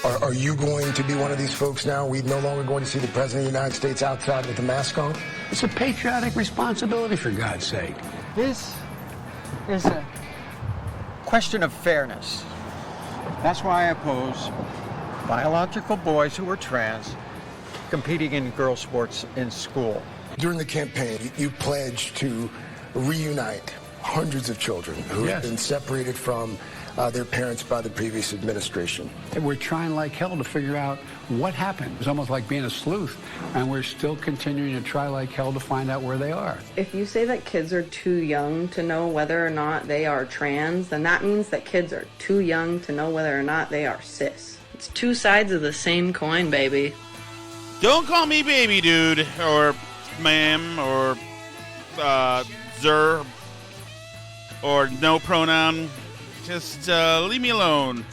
Are you going to be one of these folks now? We're no longer going to see the President of the United States outside with a mask on? It's a patriotic responsibility, for God's sake. This is a question of fairness. That's why I oppose biological boys who are trans competing in girls' sports in school. During the campaign, you pledged to reunite hundreds of children who have been separated from their parents by the previous administration. We're trying like hell to figure out what happened. It's almost like being a sleuth, and we're still continuing to try like hell to find out where they are. If you say that kids are too young to know whether or not they are trans, then that means that kids are too young to know whether or not they are cis. It's two sides of the same coin, baby. Don't call me baby, dude, or ma'am, or sir, or no pronoun. Just leave me alone.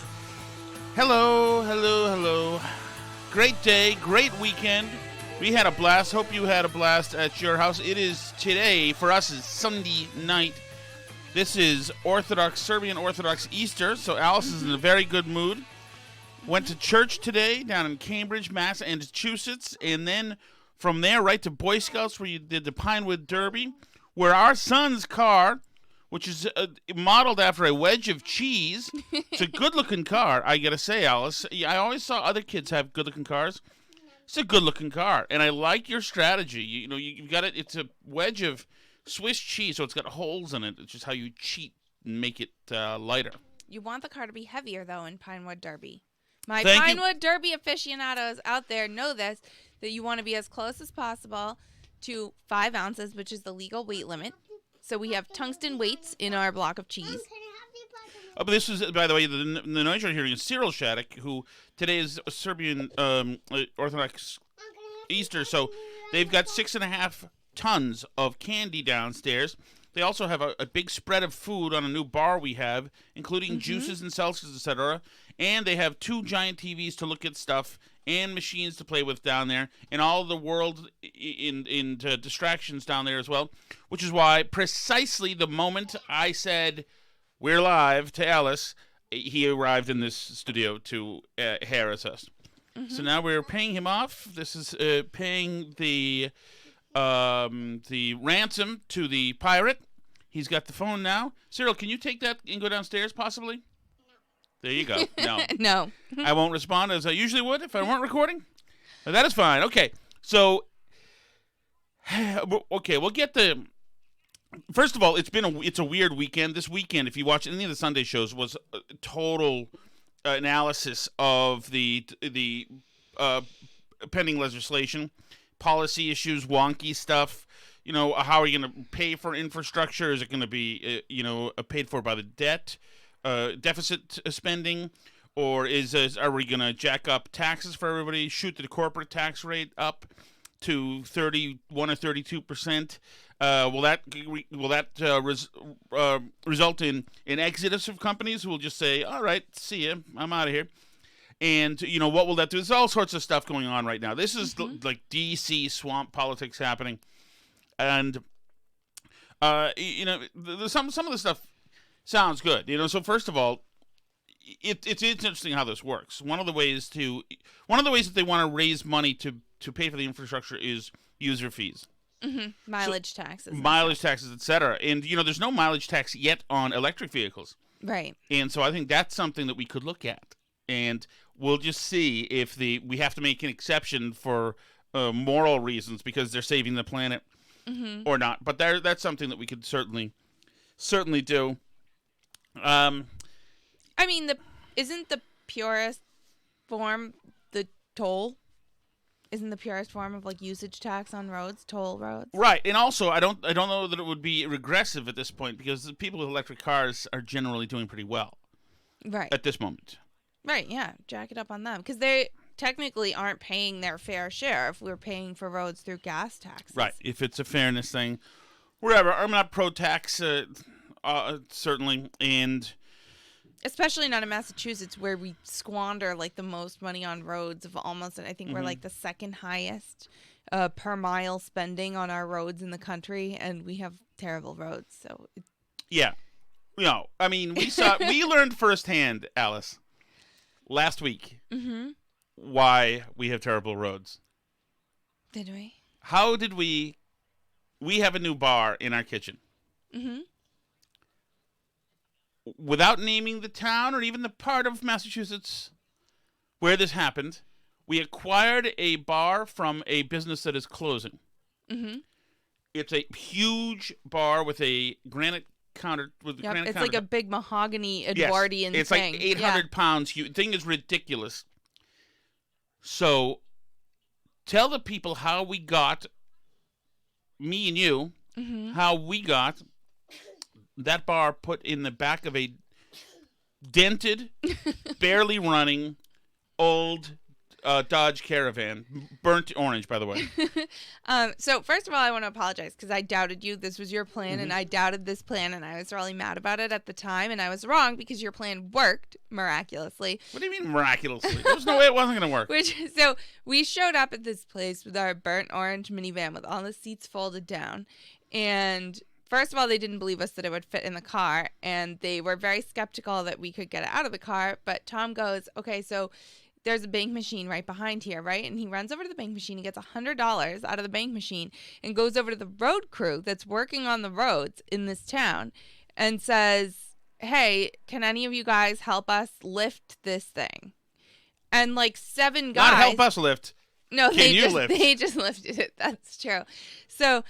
Hello. Great day, great weekend. We had a blast. Hope you had a blast at your house. It is today, for us, is Sunday night. This is Serbian Orthodox Easter, so Alice is in a very good mood. Went to church today down in Cambridge, Massachusetts, and then from there right to Boy Scouts, where you did the Pinewood Derby, where our son's car, which is modeled after a wedge of cheese. It's a good-looking car, I gotta say, Alice. I always saw other kids have good-looking cars. It's a good-looking car, and I like your strategy. You've got it. It's a wedge of Swiss cheese, so it's got holes in it. It's just how you cheat and make it lighter. You want the car to be heavier, though, in Pinewood Derby. Pinewood Derby aficionados out there know this, that you want to be as close as possible to 5 ounces, which is the legal weight limit. So we have tungsten weights in our block of cheese. Oh, but this is, by the way, the noise you're hearing is Cyril Shattuck, who today is a Serbian Orthodox Easter. So they've got 6.5 tons of candy downstairs. They also have a big spread of food on a new bar we have, including juices and seltzers, etc. And they have 2 giant TVs to look at stuff and machines to play with down there, and all the world in distractions down there as well, which is why precisely the moment I said we're live to Alice, he arrived in this studio to harass us. So now we're paying him off. This is paying the ransom to the pirate. He's got the phone now. Cyril, can you take that and go downstairs possibly? There you go. No. No. I won't respond as I usually would if I weren't recording. But that is fine. Okay. So, we'll get the... First of all, it's a weird weekend. This weekend, if you watch any of the Sunday shows, was a total analysis of the pending legislation, policy issues, wonky stuff. How are you going to pay for infrastructure? Is it going to be, paid for by the debt? Deficit spending, or are we going to jack up taxes for everybody, shoot the corporate tax rate up to 31 or 32%? Will that result in an exodus of companies who will just say, all right, see ya, I'm out of here? And, what will that do? There's all sorts of stuff going on right now. This is like D.C. swamp politics happening. And, some of the stuff sounds good. So first of all, it's interesting how this works. One of the ways that they want to raise money to pay for the infrastructure is user fees. Mileage taxes. Taxes, etc. And, there's no mileage tax yet on electric vehicles. Right. And so I think that's something that we could look at. And we'll just see if we have to make an exception for moral reasons because they're saving the planet or not. But that's something that we could certainly do. Isn't the purest form the toll? Isn't the purest form of usage tax on roads, toll roads? Right, and also I don't know that it would be regressive at this point because the people with electric cars are generally doing pretty well. Right. At this moment. Right, yeah, jack it up on them because they technically aren't paying their fair share if we're paying for roads through gas taxes. Right, if it's a fairness thing, whatever. I'm not pro-tax, certainly, and... Especially not in Massachusetts, where we squander the most money on roads of almost, and I think we're the second highest per mile spending on our roads in the country, and we have terrible roads. So yeah, we learned firsthand, Alice, last week why we have terrible roads. Did we? How did we have a new bar in our kitchen. Without naming the town or even the part of Massachusetts where this happened, we acquired a bar from a business that is closing. It's a huge bar with a granite counter. It's like a big mahogany Edwardian it's thing. Like 800 pounds. The thing is ridiculous. So tell the people how we got, me and you, how we got that bar put in the back of a dented, barely running, old Dodge Caravan. Burnt orange, by the way. So first of all, I want to apologize because I doubted you. This was your plan, and I doubted this plan, and I was really mad about it at the time, and I was wrong because your plan worked miraculously. What do you mean miraculously? There was no way it wasn't going to work. So we showed up at this place with our burnt orange minivan with all the seats folded down, and first of all, they didn't believe us that it would fit in the car, and they were very skeptical that we could get it out of the car, but Tom goes, okay, so there's a bank machine right behind here, right? And he runs over to the bank machine. He gets $100 out of the bank machine and goes over to the road crew that's working on the roads in this town and says, hey, can any of you guys help us lift this thing? And like 7 guys. Not help us lift. No, they just lifted it. That's true. So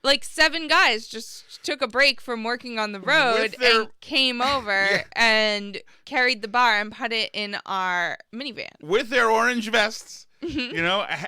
like 7 guys just took a break from working on the road and came over and carried the bar and put it in our minivan. With their orange vests,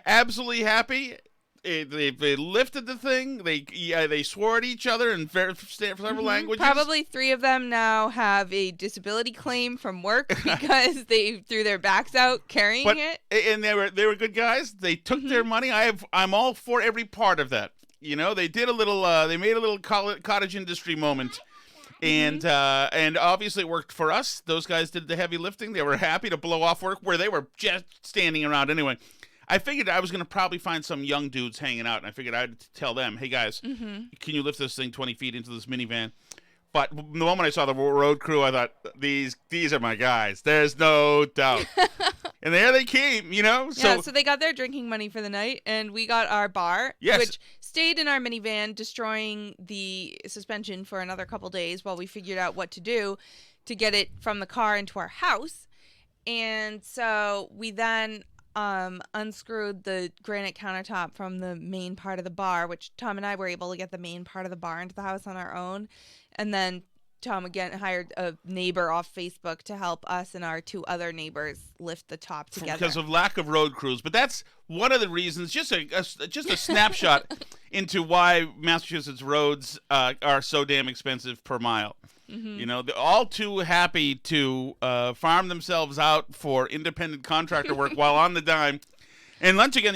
absolutely happy. They lifted the thing. They swore at each other in several languages. Probably 3 of them now have a disability claim from work because they threw their backs out carrying it. And they were good guys. They took their money. I'm all for every part of that. They did a little. They made a little cottage industry moment, and obviously it worked for us. Those guys did the heavy lifting. They were happy to blow off work where they were just standing around anyway. I figured I was going to probably find some young dudes hanging out, and I figured I'd tell them, hey guys, can you lift this thing 20 feet into this minivan? But the moment I saw the road crew, I thought, these are my guys. There's no doubt. And there they came, So they got their drinking money for the night, and we got our bar, which stayed in our minivan, destroying the suspension for another couple days while we figured out what to do to get it from the car into our house. And so we then unscrewed the granite countertop from the main part of the bar, which Tom and I were able to get the main part of the bar into the house on our own. And then Tom again hired a neighbor off Facebook to help us and our 2 other neighbors lift the top together. Because of lack of road crews. But that's one of the reasons, just a snapshot into why Massachusetts roads are so damn expensive per mile. They're all too happy to farm themselves out for independent contractor work while on the dime. And once again,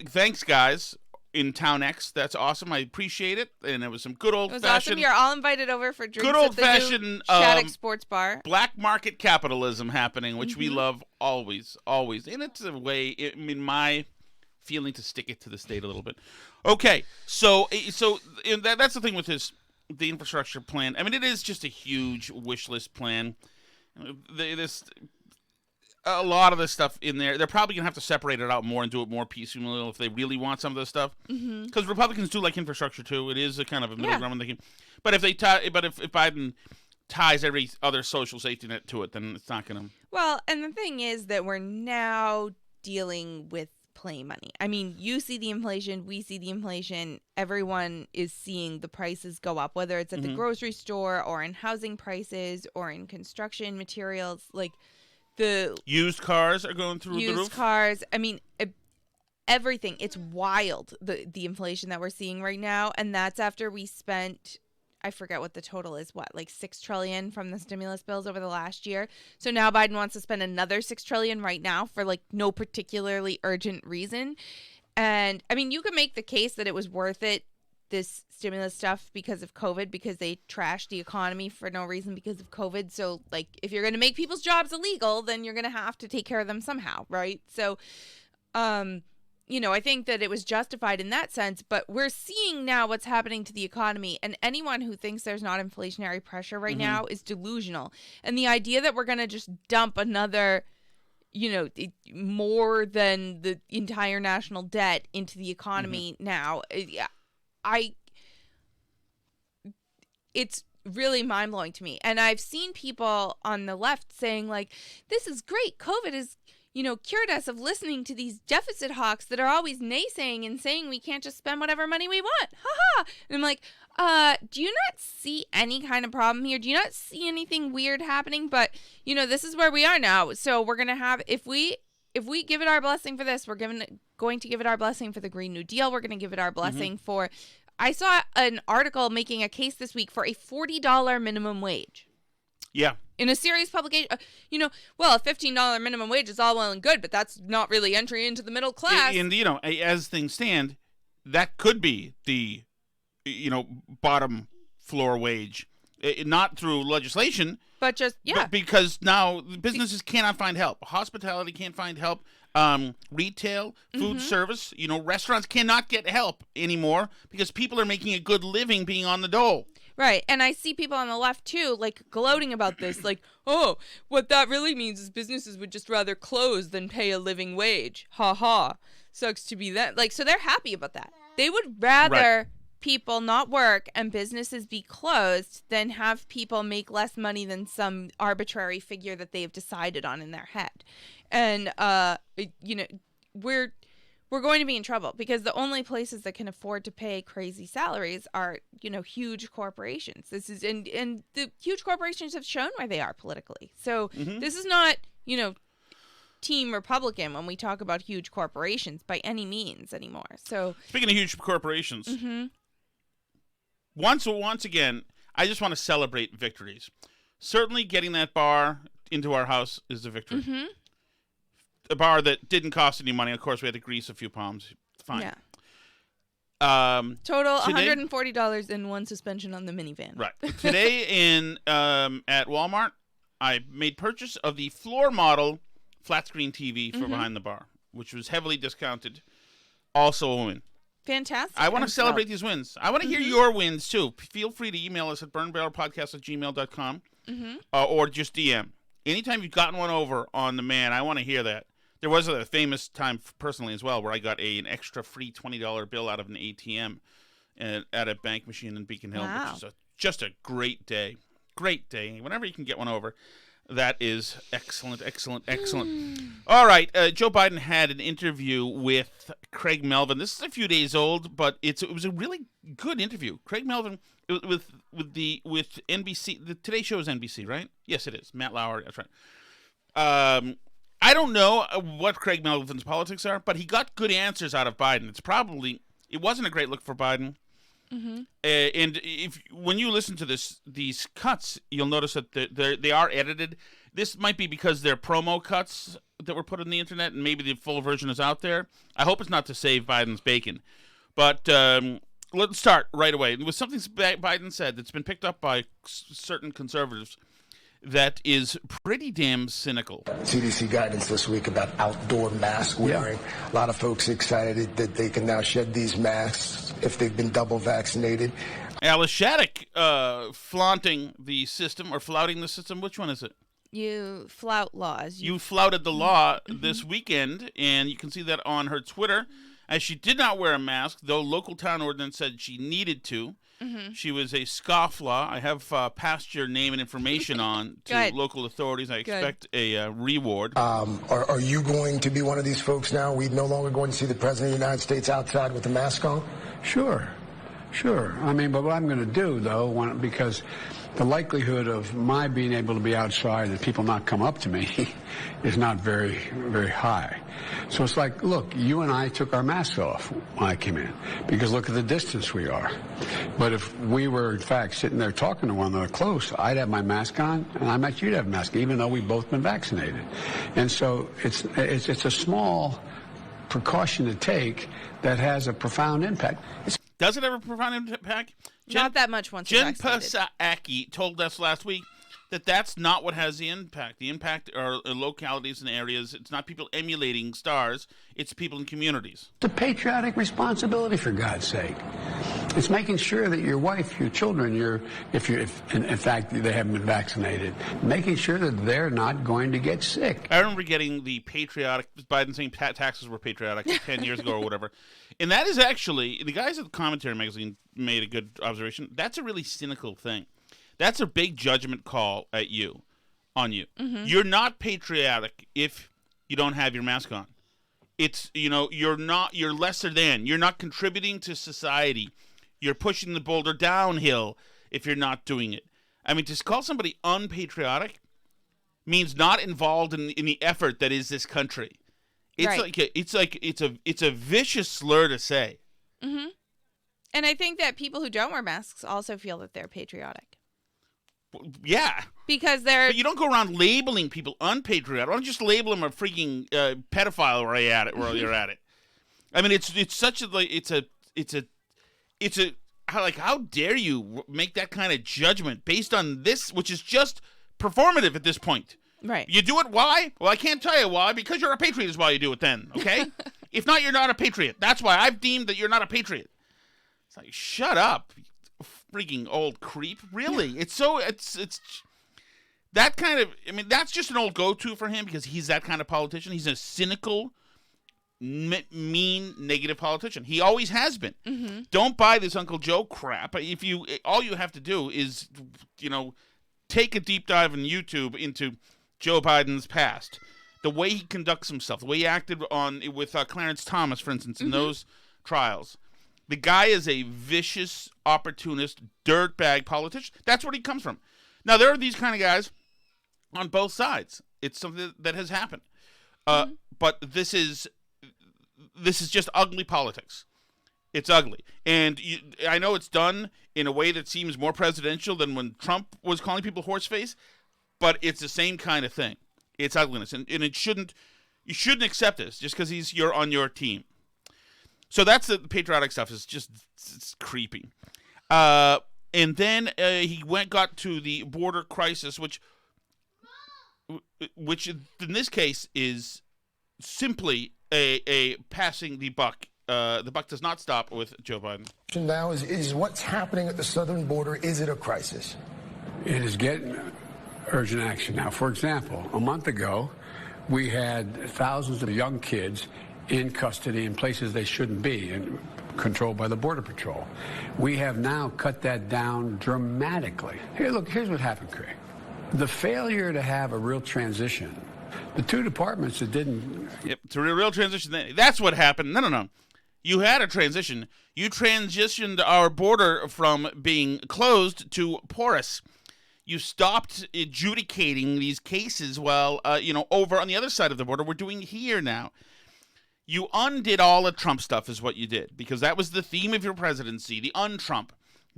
thanks, guys, in Town X. That's awesome. I appreciate it. And it was some good old-fashioned... It was awesome. You're all invited over for drinks good old-fashioned, at the new Shattuck Sports Bar. Black market capitalism happening, which we love always, always. And it's a way, my feeling, to stick it to the state a little bit. Okay, so that's the thing with the infrastructure plan. I mean, it is just a huge wish list plan. A lot of this stuff in there, they're probably going to have to separate it out more and do it more piecemeal if they really want some of this stuff. Because Republicans do like infrastructure, too. It is a kind of a middle ground. But if Biden ties every other social safety net to it, then it's not going to... Well, and the thing is that we're now dealing with play money. I mean, you see the inflation, we see the inflation, everyone is seeing the prices go up, whether it's at the grocery store or in housing prices or in construction materials. Like the used cars are going through the roof. Used cars. I mean, everything. It's wild, the inflation that we're seeing right now. And that's after we spent, I forget what the total is, like $6 trillion from the stimulus bills over the last year. So now Biden wants to spend another $6 trillion right now for like no particularly urgent reason. And I mean, you could make the case that it was worth it, this stimulus stuff, because of COVID, because they trashed the economy for no reason because of COVID. So like, if you're going to make people's jobs illegal, then you're going to have to take care of them somehow, right? So, I think that it was justified in that sense, but we're seeing now what's happening to the economy, and anyone who thinks there's not inflationary pressure right now is delusional. And the idea that we're going to just dump another more than the entire national debt into the economy now. It's really mind-blowing to me. And I've seen people on the left saying, like, this is great. COVID has, cured us of listening to these deficit hawks that are always naysaying and saying we can't just spend whatever money we want. Ha-ha! And I'm like, do you not see any kind of problem here? Do you not see anything weird happening? But, this is where we are now. So we're going to have, if we give it our blessing for this, we're going to give it our blessing for the Green New Deal. We're going to give it our blessing for, I saw an article making a case this week for a $40 minimum wage. Yeah. In a serious publication, a $15 minimum wage is all well and good, but that's not really entry into the middle class. And, as things stand, that could be the, bottom floor wage. Not through legislation. But just, but because now businesses cannot find help. Hospitality can't find help. Retail, food service, restaurants cannot get help anymore because people are making a good living being on the dole. Right. And I see people on the left, too, like, gloating about this. Like, oh, what that really means is businesses would just rather close than pay a living wage. Ha ha. Sucks to be that. Like, so they're happy about that. They would rather people not work and businesses be closed than have people make less money than some arbitrary figure that they've decided on in their head. And, we're going to be in trouble because the only places that can afford to pay crazy salaries are, huge corporations. This is, and the huge corporations have shown where they are politically. So this is not, Team Republican when we talk about huge corporations by any means anymore. So speaking of huge corporations, once again, I just want to celebrate victories. Certainly getting that bar into our house is a victory. A bar that didn't cost any money. Of course, we had to grease a few palms. Fine. Yeah. Total $140 and one suspension on the minivan. Right. Today at Walmart, I made purchase of the floor model flat screen TV for behind the bar, which was heavily discounted. Also a win. Fantastic. I want to celebrate these wins. I want to hear your wins, too. Feel free to email us at burnbarrelpodcast@gmail.com or just DM. Anytime you've gotten one over on the man, I want to hear that. There was a famous time personally as well where I got an extra free $20 bill out of an ATM at a bank machine in Beacon Hill, which is just a great day. Great day. Whenever you can get one over, that is excellent, excellent, excellent. All right. Joe Biden had an interview with Craig Melvin. This is a few days old, but it was a really good interview. Craig Melvin with NBC. The Today Show is NBC, right? Yes, it is. Matt Lauer. That's right. I don't know what Craig Melvin's politics are, but he got good answers out of Biden. It wasn't a great look for Biden. And when you listen to these cuts, you'll notice that they are edited. This might be because they're promo cuts that were put on the internet, and maybe the full version is out there. I hope it's not to save Biden's bacon. But let's start right away. It was something Biden said that's been picked up by certain conservatives that is pretty damn cynical. CDC guidance this week about outdoor mask wearing. A lot of folks excited that they can now shed these masks if they've been double vaccinated. Alice Shattuck flaunting the system or flouting the system. Which one is it? You flout laws. You flouted the law this weekend, and you can see that on her Twitter, as she did not wear a mask, though local town ordinance said she needed to. She was a scofflaw. I have passed your name and information on to local authorities. I expect a reward. Are you going to be one of these folks now? We no longer going to see the President of the United States outside with a mask on? Sure. I mean, but what I'm going to do, though, because the likelihood of my being able to be outside and people not come up to me is not very, very high. So it's like, look, you and I took our masks off when I came in because look at the distance we are. But if we were, in fact, sitting there talking to one another close, I'd have my mask on and I bet you'd have a mask, even though we've both been vaccinated. And so it's a small precaution to take that has a profound impact. Does it have a profound impact? Not that much once you're vaccinated. Jen Psaki told us last week that that's not what has the impact. The impact are localities and areas. It's not people emulating stars. It's people in communities. It's a patriotic responsibility, for God's sake. It's making sure that your wife, your children, if in fact they haven't been vaccinated, making sure that they're not going to get sick. I remember getting the patriotic, Biden saying taxes were patriotic 10 years ago or whatever. And that is actually, the guys at the Commentary magazine made a good observation. That's a really cynical thing. That's a big judgment call on you. Mm-hmm. You're not patriotic if you don't have your mask on. It's, you're lesser than. You're not contributing to society. You're pushing the boulder downhill if you're not doing it. I mean, to call somebody unpatriotic means not involved in the effort that is this country. It's right. It's a vicious slur to say. Mm-hmm. And I think that people who don't wear masks also feel that they're patriotic. Yeah. Because But you don't go around labeling people unpatriotic. Why don't you just label them a freaking pedophile while you're at it? I mean, it's such a how dare you make that kind of judgment based on this, which is just performative at this point. Right. You do it, why? Well, I can't tell you why, because you're a patriot is why you do it then, okay? If not, you're not a patriot. That's why I've deemed that you're not a patriot. It's like, shut up, you freaking old creep. Really? It's that kind of, I mean, that's just an old go-to for him because he's that kind of politician. He's a cynical, mean, negative politician. He always has been. Mm-hmm. Don't buy this Uncle Joe crap. All you have to do is, take a deep dive on YouTube into Joe Biden's past, the way he conducts himself, the way he acted with Clarence Thomas, for instance, in those trials. The guy is a vicious, opportunist, dirtbag politician. That's where he comes from. Now, there are these kind of guys on both sides. It's something that has happened. But this is just ugly politics. It's ugly. And I know it's done in a way that seems more presidential than when Trump was calling people horseface, but it's the same kind of thing. It's ugliness. And you shouldn't accept this just because you're on your team. So that's the patriotic stuff. It's creepy. And then he got to the border crisis, which in this case is simply a passing the buck. The buck does not stop with Joe Biden. Now is what's happening at the southern border, is it a crisis? It is getting urgent action. Now, for example, a month ago, we had thousands of young kids in custody in places they shouldn't be and controlled by the Border Patrol. We have now cut that down dramatically. Here's what happened, Craig. The failure to have a real transition. The two departments that didn't... Yep, to a real transition. That's what happened. No. You had a transition. You transitioned our border from being closed to porous. You stopped adjudicating these cases while, over on the other side of the border. We're doing here now. You undid all the Trump stuff is what you did, because that was the theme of your presidency, the un-Trump.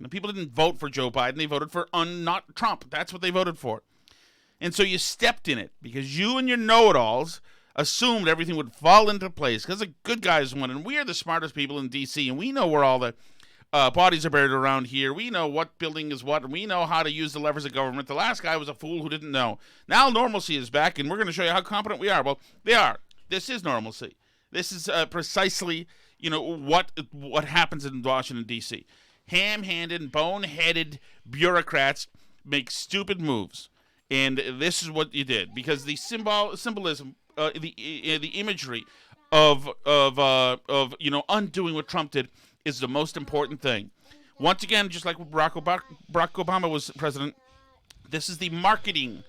People didn't vote for Joe Biden. They voted for not Trump. That's what they voted for. And so you stepped in it because you and your know-it-alls assumed everything would fall into place because the good guys won. And we are the smartest people in D.C., and we know where all the bodies are buried around here. We know what building is what, and we know how to use the levers of government. The last guy was a fool who didn't know. Now normalcy is back, and we're going to show you how competent we are. Well, they are. This is normalcy. This is precisely, what happens in Washington, D.C. Ham-handed, bone-headed bureaucrats make stupid moves. And this is what you did, because the symbolism, the imagery of undoing what Trump did is the most important thing. Once again, just like Barack Obama was president, this is the marketing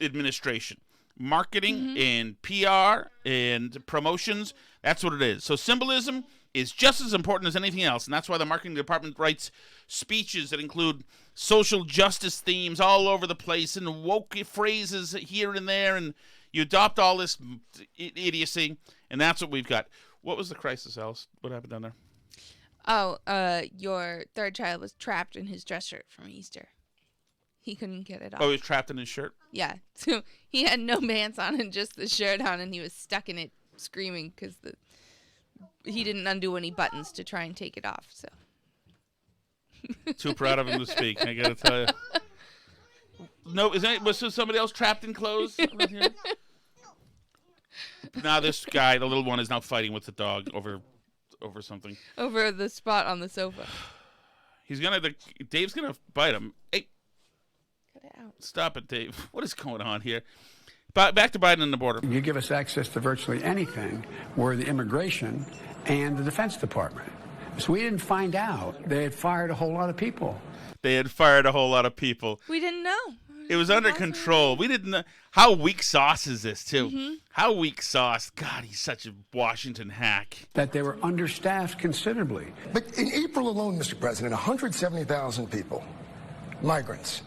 administration. Marketing and PR and promotions, that's what it is. So symbolism is just as important as anything else, and that's why the marketing department writes speeches that include social justice themes all over the place and woke phrases here and there, and you adopt all this idiocy, and that's what we've got. What was the crisis, Alice? What happened down there? Oh, your third child was trapped in his dress shirt from Easter. He couldn't get it off. Oh, he was trapped in his shirt? Yeah. So he had no pants on and just the shirt on, and he was stuck in it screaming because he didn't undo any buttons to try and take it off. So. Too proud of him to speak, I gotta tell you. No, was somebody else trapped in clothes? Now this guy, the little one, is now fighting with the dog over something. Over the spot on the sofa. Dave's gonna bite him. Hey, Cut it out. stop it, Dave. What is going on here? Back to Biden and the border. You give us access to virtually anything where the immigration and the Defense Department. So we didn't find out they had fired a whole lot of people. They had fired a whole lot of people. We didn't know. It was under control. We didn't know. How weak sauce is this, too? Mm-hmm. How weak sauce. God, he's such a Washington hack. That they were understaffed considerably. But in April alone, Mr. President, 170,000 people, migrants,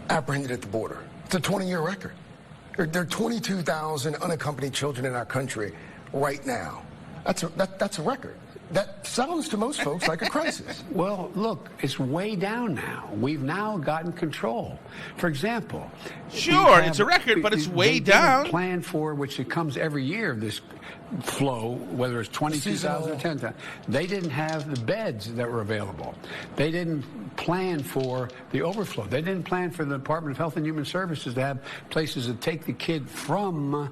apprehended at the border. It's a 20-year record. There are 22,000 unaccompanied children in our country right now. That's a record. That sounds to most folks like a crisis. Well, look, it's way down now. We've now gotten control. For example, sure, it's a record, but it's way down. Plan for, which it comes every year, this flow, whether it's 22,000 or 10,000. They didn't have the beds that were available. They didn't plan for the overflow. They didn't plan for the Department of Health and Human Services to have places to take the kid from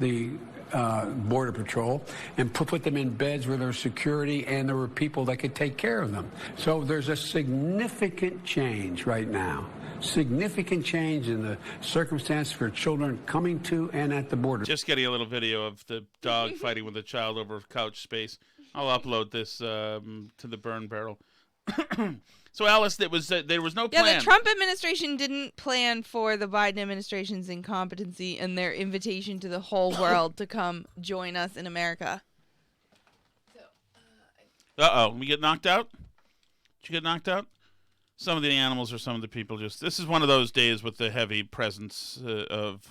the Border Patrol and put them in beds where there was security and there were people that could take care of them. So there's a significant change right now. Significant change in the circumstance for children coming to and at the border. Just getting a little video of the dog fighting with a child over couch space. I'll upload this to the burn barrel. So, Alice, there was no plan. Yeah, the Trump administration didn't plan for the Biden administration's incompetency and their invitation to the whole world to come join us in America. We get knocked out? Did you get knocked out? Some of the animals or some of the people just... This is one of those days with the heavy presence of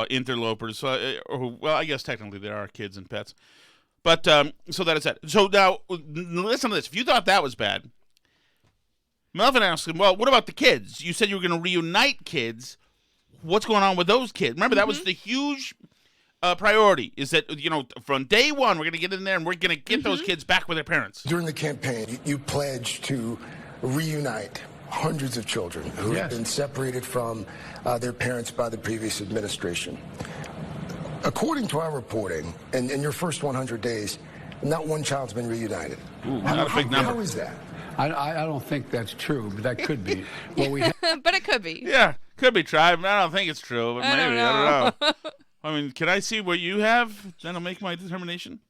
interlopers. Well, I guess technically there are kids and pets. But, so that is that. So now, listen to this. If you thought that was bad, Melvin asked him, well, what about the kids? You said you were going to reunite kids. What's going on with those kids? Remember, that was the huge priority, is that, from day one, we're going to get in there and we're going to get those kids back with their parents. During the campaign, you pledged to reunite hundreds of children who have been separated from their parents by the previous administration. According to our reporting, in your first 100 days, not one child's been reunited. Ooh, not a big number. How is that? I don't think that's true, but that could be. But it could be. Yeah, could be tried. I don't think it's true, but maybe. I don't know. I mean, can I see what you have? Then I'll make my determination.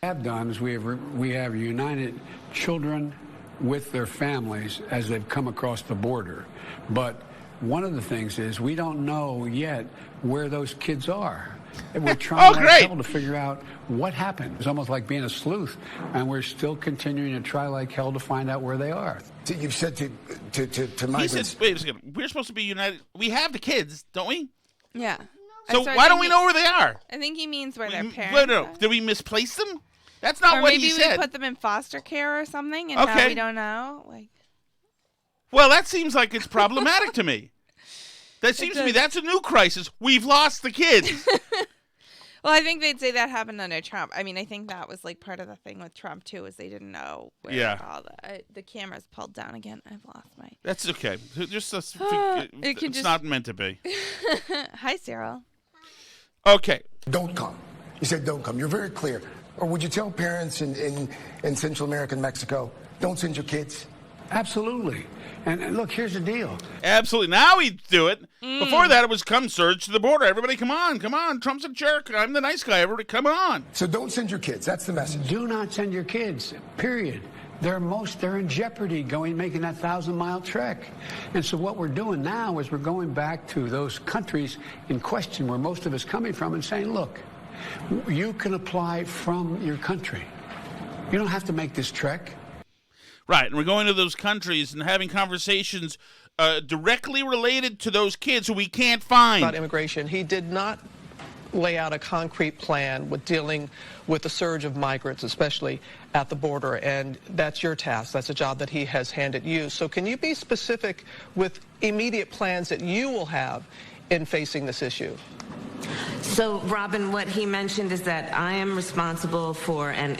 What we have done is we have united children with their families as they've come across the border. But one of the things is we don't know yet where those kids are. And we're trying to figure out what happened. It's almost like being a sleuth, and we're still continuing to try like hell to find out where they are. So you've said to migrants... He said, wait a second, we're supposed to be united. We have the kids, don't we? Yeah. So why don't we know where they are? I think he means where their parents are. Did we misplace them? That's not what he said. Or maybe we put them in foster care or something, and now we don't know. Well, that seems like it's problematic to me. That seems to me that's a new crisis. We've lost the kids. Well, I think they'd say that happened under Trump. I mean, I think that was like part of the thing with Trump too, is they didn't know where all the cameras pulled down again. I've lost my. That's okay. It's not meant to be. Hi, Cyril. Okay. Don't come. You said don't come. You're very clear. Or would you tell parents in Central America and Mexico, don't send your kids? Absolutely. And look, here's the deal. Absolutely. Now we do it. Before that, it was come surge to the border. Everybody, come on. Trump's a jerk. I'm the nice guy. Everybody, come on. So don't send your kids. That's the message. Do not send your kids, period. They're in jeopardy making that 1,000-mile trek. And so what we're doing now is we're going back to those countries in question where most of us coming from and saying, look, you can apply from your country. You don't have to make this trek. Right, and we're going to those countries and having conversations directly related to those kids who we can't find. About immigration, he did not lay out a concrete plan with dealing with the surge of migrants, especially at the border, and that's your task. That's a job that he has handed you. So can you be specific with immediate plans that you will have in facing this issue? So, Robin, what he mentioned is that I am responsible for and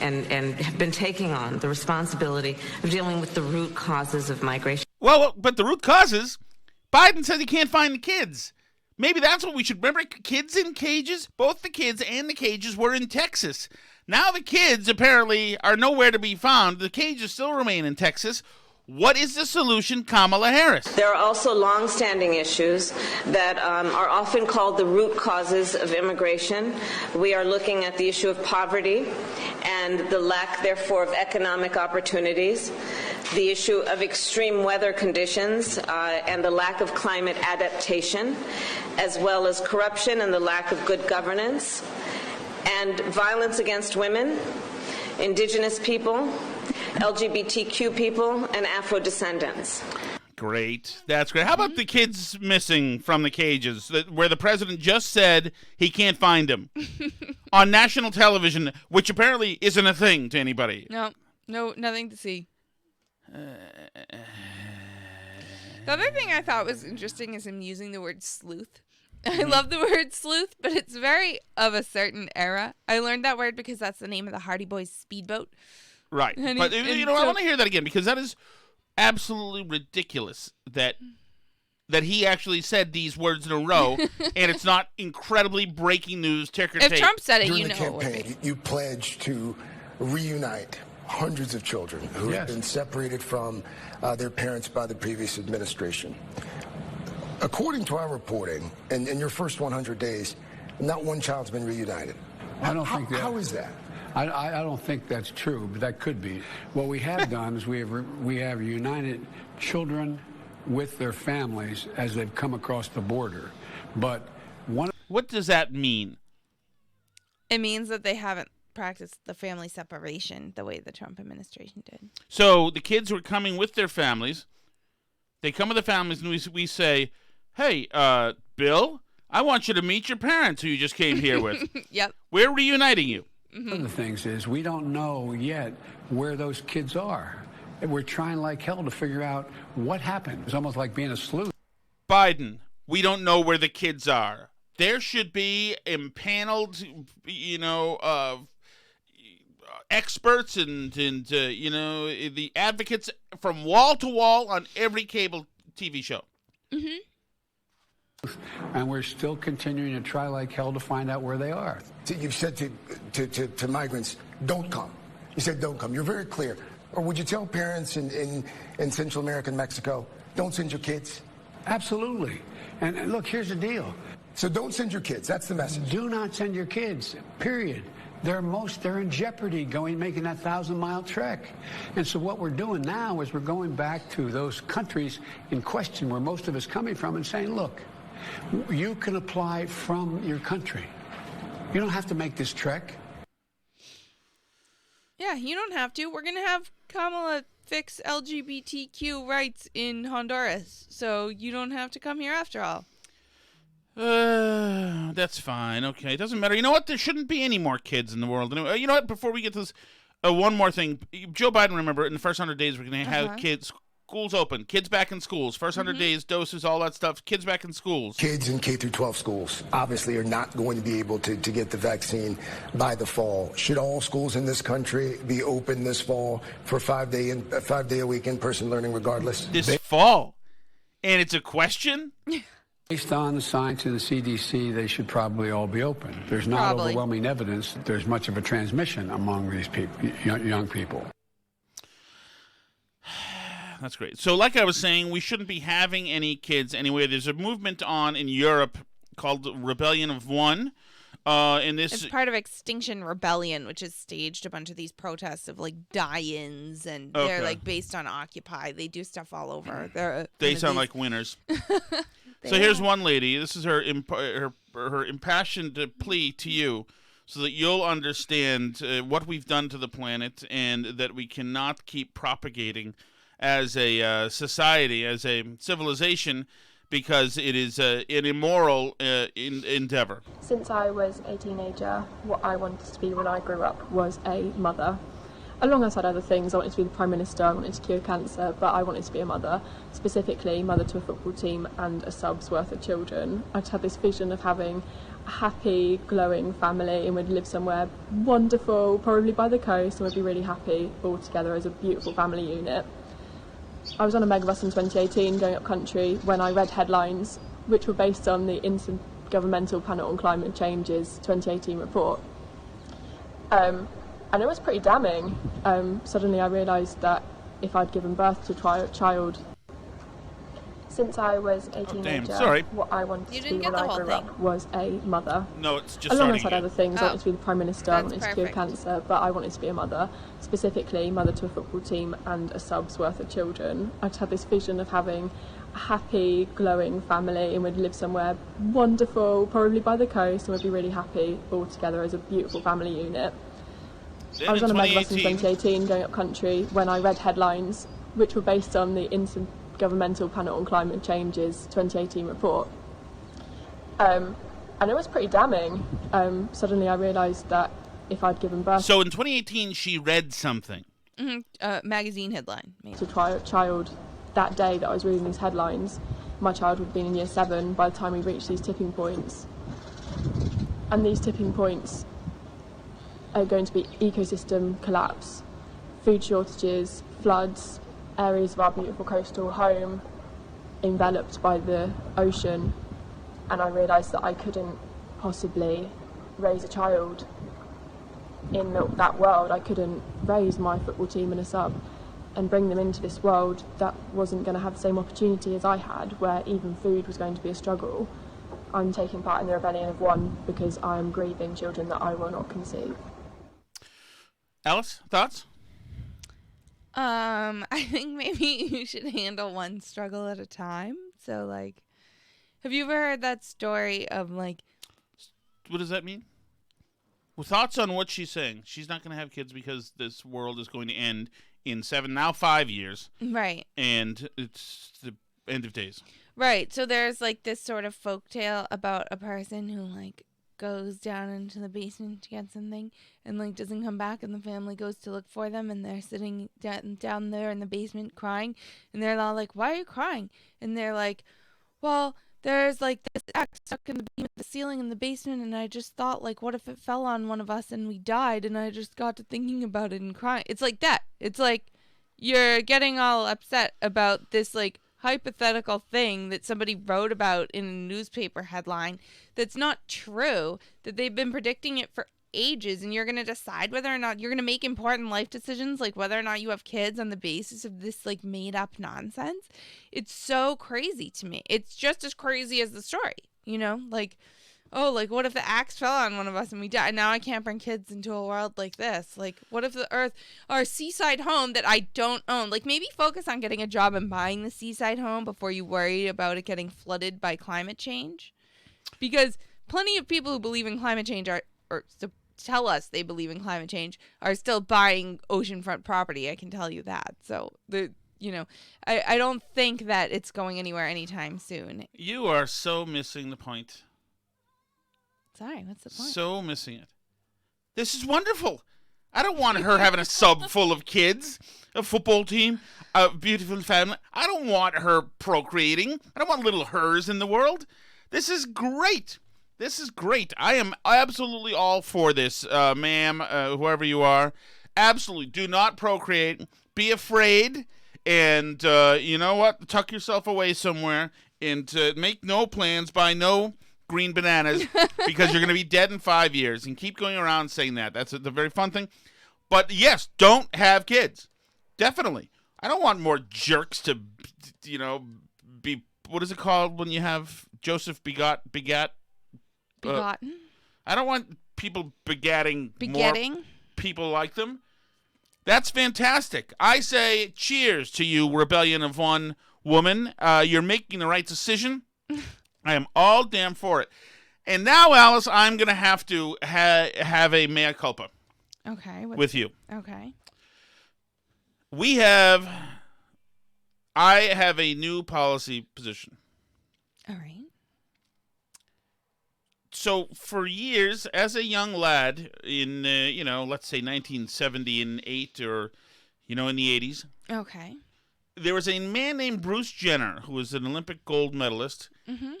have been taking on the responsibility of dealing with the root causes of migration. Well, but the root causes, Biden says he can't find the kids. Maybe that's what we should remember. Kids in cages, both the kids and the cages were in Texas. Now the kids apparently are nowhere to be found. The cages still remain in Texas. What is the solution, Kamala Harris? There are also long-standing issues that are often called the root causes of immigration. We are looking at the issue of poverty and the lack, therefore, of economic opportunities, the issue of extreme weather conditions and the lack of climate adaptation, as well as corruption and the lack of good governance, and violence against women, indigenous people, LGBTQ people, and Afro-descendants. Great. That's great. How about the kids missing from the cages, where the president just said he can't find them on national television, which apparently isn't a thing to anybody? No, nothing to see. The other thing I thought was interesting is him using the word sleuth. I love the word sleuth, but it's very of a certain era. I learned that word because that's the name of the Hardy Boys speedboat. Right. But, I want to hear that again, because that is absolutely ridiculous that he actually said these words in a row, and it's not incredibly breaking news, ticker tape. If Trump said it, During you the know campaign, it would be. you pledged to reunite hundreds of children who Yes. have been separated from their parents by the previous administration. According to our reporting, in your first 100 days, not one child's been reunited. I don't think that. How is that? I don't think that's true, but that could be. What we have done is we have united children with their families as they've come across the border. But What does that mean? It means that they haven't practiced the family separation the way the Trump administration did. So the kids were coming with their families. They come with the families, and we say, hey, Bill, I want you to meet your parents who you just came here with. Yep. We're reuniting you. one of the things is we don't know yet where those kids are. And we're trying like hell to figure out what happened. It's almost like being a sleuth. Biden, we don't know where the kids are. There should be impaneled, experts and the advocates from wall to wall on every cable TV show. Mm-hmm. And we're still continuing to try like hell to find out where they are. You've said to migrants, don't come. You said don't come. You're very clear. Or would you tell parents in Central America and Mexico, don't send your kids? Absolutely. And look, here's the deal. So don't send your kids. That's the message. Do not send your kids, period. They're in jeopardy making that 1,000-mile trek. And so what we're doing now is we're going back to those countries in question where most of us coming from and saying, look, you can apply from your country. You don't have to make this trek. Yeah, you don't have to. We're going to have Kamala fix LGBTQ rights in Honduras, so you don't have to come here after all. That's fine. Okay, it doesn't matter. You know what? There shouldn't be any more kids in the world. You know what? Before we get to this, one more thing. Joe Biden, remember, in the first 100 days, we're going to have schools open. Kids back in schools. First 100 days, doses, all that stuff. Kids back in schools. Kids in K through 12 schools obviously are not going to be able to get the vaccine by the fall. Should all schools in this country be open this fall for 5 day a week in-person learning regardless? This fall? And it's a question? Based on the science of the CDC, they should probably all be open. There's not overwhelming evidence that there's much of a transmission among these people, young people. That's great. So like I was saying, we shouldn't be having any kids anyway. There's a movement on in Europe called Rebellion of One. It's part of Extinction Rebellion, which has staged a bunch of these protests of like die-ins, and they're like based on Occupy. They do stuff all over. They sound like winners. So here's one lady. This is her impassioned plea to you, so that you'll understand what we've done to the planet, and that we cannot keep propagating as a society, as a civilization, because it is an immoral endeavor. Since I was a teenager, what I wanted to be when I grew up was a mother. Alongside other things, I wanted to be the Prime Minister, I wanted to cure cancer, but I wanted to be a mother, specifically mother to a football team and a sub's worth of children. I just had this vision of having a happy, glowing family, and we'd live somewhere wonderful, probably by the coast, and we'd be really happy all together as a beautiful family unit. I was on a megabus in 2018 going up country when I read headlines which were based on the Intergovernmental Panel on Climate Change's 2018 report. And it was pretty damning. Suddenly I realised that if I'd given birth to a child, since I was a teenager, what I wanted to be when I grew up was a mother. No, it's just alongside other things. I wanted to be the Prime Minister, I wanted to cure cancer, but I wanted to be a mother, specifically mother to a football team and a sub's worth of children. I just had this vision of having a happy, glowing family, and we'd live somewhere wonderful, probably by the coast, and we'd be really happy all together as a beautiful family unit. I was on a mega bus in 2018 going up country when I read headlines which were based on the Intergovernmental Panel on Climate Change's 2018 report. And it was pretty damning. Suddenly I realised that if I'd given birth... So in 2018 she read something. Magazine headline. Maybe. ...to a child that day that I was reading these headlines, my child would have been in year 7 by the time we reached these tipping points. And these tipping points are going to be ecosystem collapse, food shortages, floods, areas of our beautiful coastal home enveloped by the ocean, and I realised that I couldn't possibly raise a child in that world. I couldn't raise my football team and a sub and bring them into this world that wasn't going to have the same opportunity as I had, where even food was going to be a struggle. I'm taking part in the rebellion of one because I am grieving children that I will not conceive. Alice, thoughts? I think maybe you should handle one struggle at a time. So, like, have you ever heard that story of, like... What does that mean? Well, thoughts on what she's saying. She's not going to have kids because this world is going to end in 5 years. Right. And it's the end of days. Right. So there's, like, this sort of folktale about a person who, like, goes down into the basement to get something and, like, doesn't come back, and the family goes to look for them, and they're sitting down there in the basement crying, and they're all like, why are you crying? And they're like, well, there's, like, this axe stuck in the ceiling in the basement, and I just thought, like, what if it fell on one of us and we died? And I just got to thinking about it and crying. It's like that. It's like you're getting all upset about this, like, hypothetical thing that somebody wrote about in a newspaper headline that's not true, that they've been predicting it for ages, and you're going to decide whether or not you're going to make important life decisions, like whether or not you have kids, on the basis of this, like, made up nonsense. It's so crazy to me. It's just as crazy as the story, you know, like, oh, like, what if the axe fell on one of us and we died? Now I can't bring kids into a world like this. Like, what if the earth, our seaside home that I don't own, like, maybe focus on getting a job and buying the seaside home before you worry about it getting flooded by climate change. Because plenty of people who believe in climate change tell us they believe in climate change are still buying oceanfront property. I can tell you that. So, I don't think that it's going anywhere anytime soon. You are so missing the point. Sorry, what's the point? So missing it. This is wonderful. I don't want her having a sub full of kids, a football team, a beautiful family. I don't want her procreating. I don't want little hers in the world. This is great. This is great. I am absolutely all for this, ma'am, whoever you are. Absolutely. Do not procreate. Be afraid. And you know what? Tuck yourself away somewhere and make no plans, buy no green bananas, because you're going to be dead in 5 years, and keep going around saying that. That's the very fun thing. But yes, don't have kids. Definitely. I don't want more jerks to, be, what is it called when you have Joseph begat? Begotten? I don't want people begetting more people like them. That's fantastic. I say cheers to you, rebellion of one woman. You're making the right decision. I am all damn for it. And now, Alice, I'm going to have to have a mea culpa. Okay. With you. Okay. I have a new policy position. All right. So for years, as a young lad in, let's say 1978 or, in the 80s. Okay. There was a man named Bruce Jenner who was an Olympic gold medalist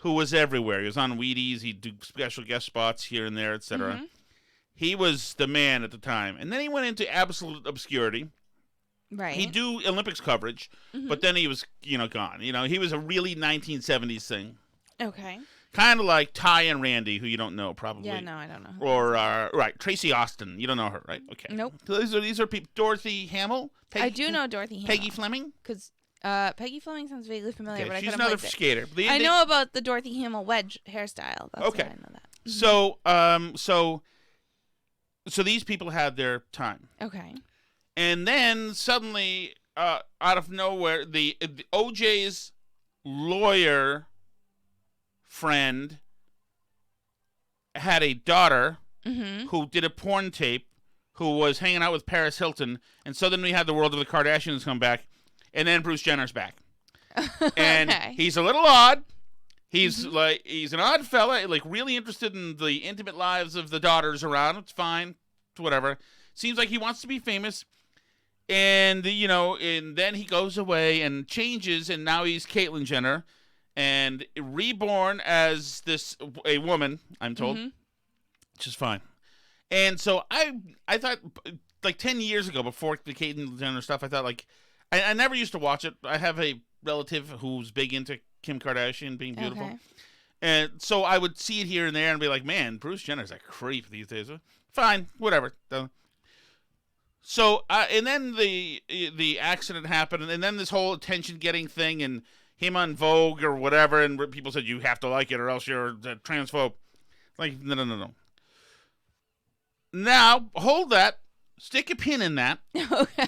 who was everywhere. He was on Wheaties. He'd do special guest spots here and there, etc. Mm-hmm. He was the man at the time. And then he went into absolute obscurity. Right. He'd do Olympics coverage, but then he was, gone. He was a really 1970s thing. Okay. Kind of like Ty and Randy, who you don't know probably. Yeah, no, I don't know. Or right, Tracy Austin. You don't know her, right? Okay. Nope. So these are people. Dorothy Hamill. I do know Dorothy Hamill. Peggy Fleming. Because Peggy Fleming sounds vaguely familiar, Okay, but I she's couldn't another place it. skater. I know about the Dorothy Hamill wedge hairstyle. That's Okay. why I know that. So these people had their time. Okay. And then suddenly, out of nowhere, the OJ's lawyer friend had a daughter who did a porn tape, who was hanging out with Paris Hilton, and so then we had the world of the Kardashians come back, and then Bruce Jenner's back. And he's a little odd. He's he's an odd fella, like really interested in the intimate lives of the daughters around. It's fine, whatever. Seems like he wants to be famous. And, and then he goes away and changes, and now he's Caitlyn Jenner, and reborn as a woman, I'm told, which is fine. And so I thought, like 10 years ago, before the Caitlyn Jenner stuff, I thought, I never used to watch it. I have a relative who's big into Kim Kardashian being beautiful. Okay. And so I would see it here and there and be like, man, Bruce Jenner's a creep these days. Fine, whatever. So, and then the accident happened, and then this whole attention-getting thing, and him on Vogue or whatever, and people said, you have to like it or else you're a transphobe. Like, no. Now, hold that. Stick a pin in that. Okay.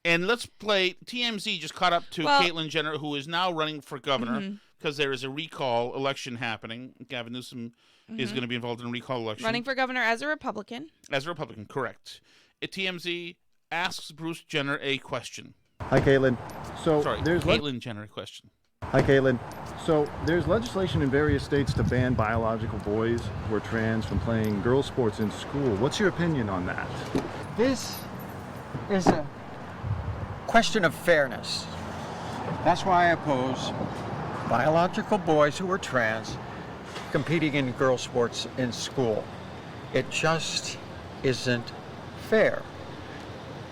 And let's play. TMZ just caught up to Caitlyn Jenner, who is now running for governor because there is a recall election happening. Gavin Newsom is going to be involved in a recall election. Running for governor as a Republican. As a Republican, correct. TMZ asks Bruce Jenner a question. Hi, Caitlyn. Caitlyn Jenner a question. Hi, Caitlyn. So there's legislation in various states to ban biological boys who are trans from playing girls' sports in school. What's your opinion on that? This is a question of fairness. That's why I oppose biological boys who are trans competing in girls' sports in school. It just isn't fair.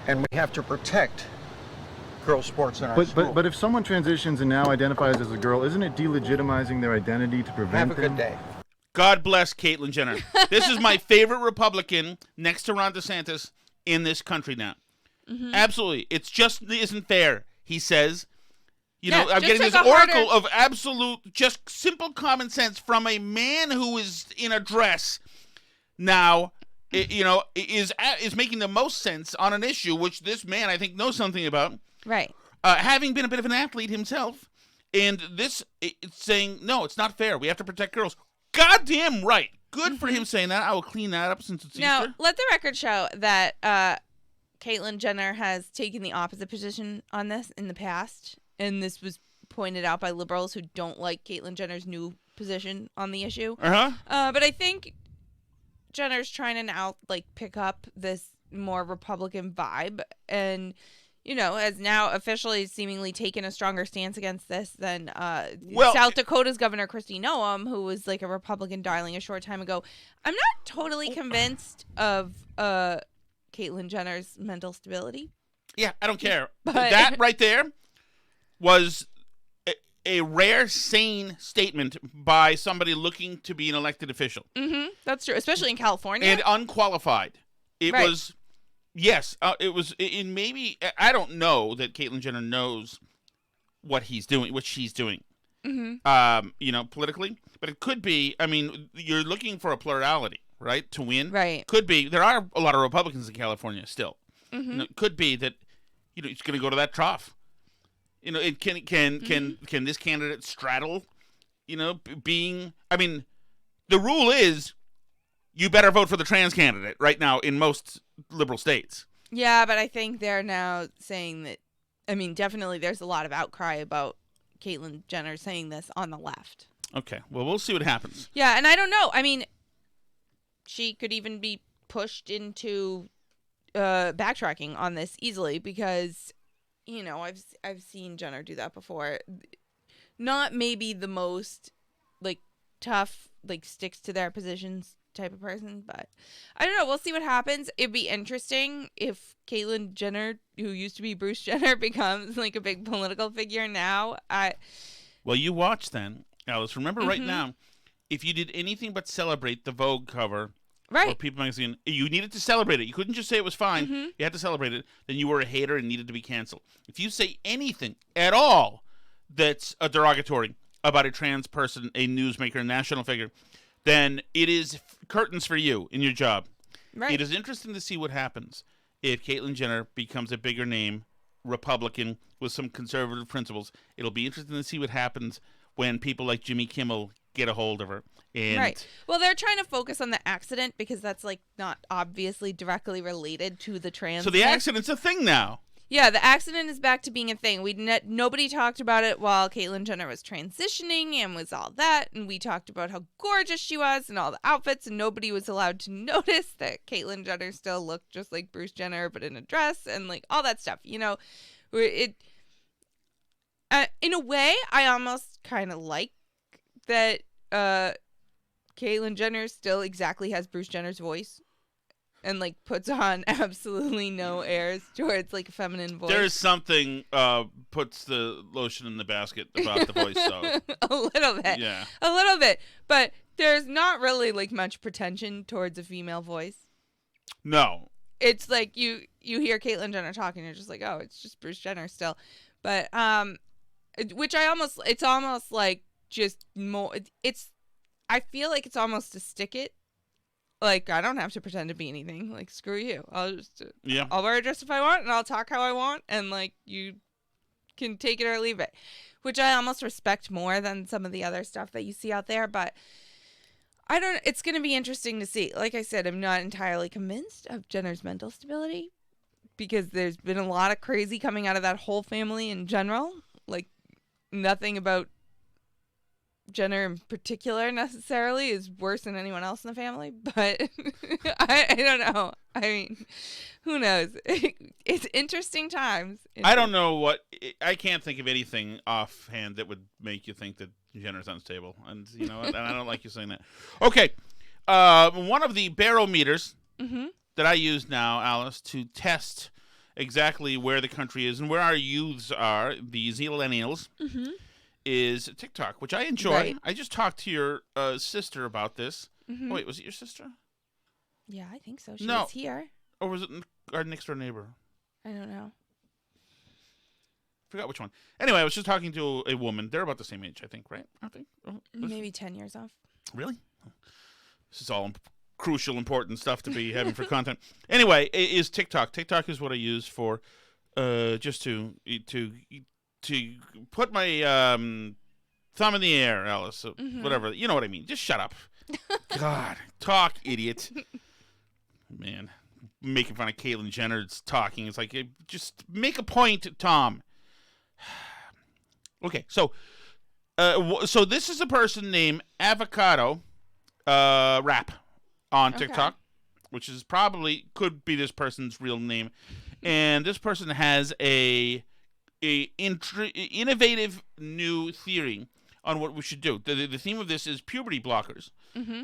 And we have to protect girls' sports in our school. But if someone transitions and now identifies as a girl, isn't it delegitimizing their identity to prevent Have a good day. God bless Caitlyn Jenner. This is my favorite Republican next to Ron DeSantis in this country now. Absolutely. It just isn't fair, he says. I'm getting this oracle of absolute, just simple common sense from a man who is in a dress now, is making the most sense on an issue which this man, I think, knows something about. Right. Having been a bit of an athlete himself. And this, it's saying, no, it's not fair. We have to protect girls. Goddamn right. Good for him saying that. I will clean that up since it's now, Easter. Let the record show that Caitlyn Jenner has taken the opposite position on this in the past. And this was pointed out by liberals who don't like Caitlyn Jenner's new position on the issue. But I think Jenner's trying to now pick up this more Republican vibe and, has now officially seemingly taken a stronger stance against this than South Dakota's Governor Kristi Noem, who was a Republican darling a short time ago. I'm not totally convinced of Caitlyn Jenner's mental stability. Yeah, I don't care. That right there was a rare, sane statement by somebody looking to be an elected official. That's true, especially in California. And unqualified. It was, yes, it was, in maybe, I don't know that Caitlyn Jenner knows what she's doing, politically. But it could be, you're looking for a plurality, right, to win. Right. Could be, there are a lot of Republicans in California still. It could be that, it's going to go to that trough. It can this candidate straddle, being, the rule is you better vote for the trans candidate right now in most liberal states. Yeah, but I think they're now saying that, definitely there's a lot of outcry about Caitlyn Jenner saying this on the left. Okay, well, we'll see what happens. Yeah, and I don't know. She could even be pushed into backtracking on this easily because, I've seen Jenner do that before. Not maybe the most, tough, sticks to their positions type of person, but I don't know. We'll see what happens. It'd be interesting if Caitlyn Jenner, who used to be Bruce Jenner, becomes, a big political figure now. Well, you watch then. Alice, remember right now, if you did anything but celebrate the Vogue cover right. or People magazine, you needed to celebrate it. You couldn't just say it was fine. You had to celebrate it. Then you were a hater and needed to be canceled. If you say anything at all that's a derogatory about a trans person, a newsmaker, a national figure, then it is curtains for you in your job. Right. It is interesting to see what happens if Caitlyn Jenner becomes a bigger name, Republican, with some conservative principles. It'll be interesting to see what happens when people like Jimmy Kimmel get a hold of her. And right. Well, they're trying to focus on the accident because that's like not obviously directly related to the trans. So the accident's a thing now. Yeah, the accident is back to being a thing. Nobody talked about it while Caitlyn Jenner was transitioning and was all that, and we talked about how gorgeous she was and all the outfits, and nobody was allowed to notice that Caitlyn Jenner still looked just like Bruce Jenner but in a dress and like all that stuff. You know, it. In a way, I almost kind of like that. Caitlyn Jenner still exactly has Bruce Jenner's voice. And, like, puts on absolutely no airs towards, like, a feminine voice. There is something puts the lotion in the basket about the voice, though. A little bit. Yeah. A little bit. But there's not really, like, much pretension towards a female voice. No. It's like you hear Caitlyn Jenner talking, you're just like, oh, it's just Bruce Jenner still. But, it's almost like just more, I feel like it's almost to stick it. Like, I don't have to pretend to be anything. Like, screw you. I'll wear a dress if I want, and I'll talk how I want, and, like, you can take it or leave it. Which I almost respect more than some of the other stuff that you see out there, but it's going to be interesting to see. Like I said, I'm not entirely convinced of Jenner's mental stability, because there's been a lot of crazy coming out of that whole family in general. Like, nothing about Jenner in particular necessarily is worse than anyone else in the family, but I don't know. I mean, who knows? It's interesting times. I don't know I can't think of anything offhand that would make you think that Jenner's unstable, and you know what? And I don't like you saying that. Okay, one of the barometers that I use now, Alice, to test exactly where the country is and where our youths are, the Zillennials, is TikTok, which I enjoy. Right. I just talked to your sister about this. Oh, wait, was it your sister? Yeah, I think so. She was here. Or was it our next door neighbor? I don't know. Forgot which one. Anyway, I was just talking to a woman. They're about the same age, I think, right? I think. Maybe 10 years off. Really? This is all crucial, important stuff to be having for content. Anyway, is TikTok. TikTok is what I use for just to put my thumb in the air, Alice. Whatever. You know what I mean. Just shut up. God. Talk, idiot. Man. Making fun of Caitlyn Jenner's talking. It's like, just make a point, Tom. Okay. So this is a person named Avocado Rap on TikTok, which is could be this person's real name. And this person has a innovative new theory on what we should do. The theme of this is puberty blockers,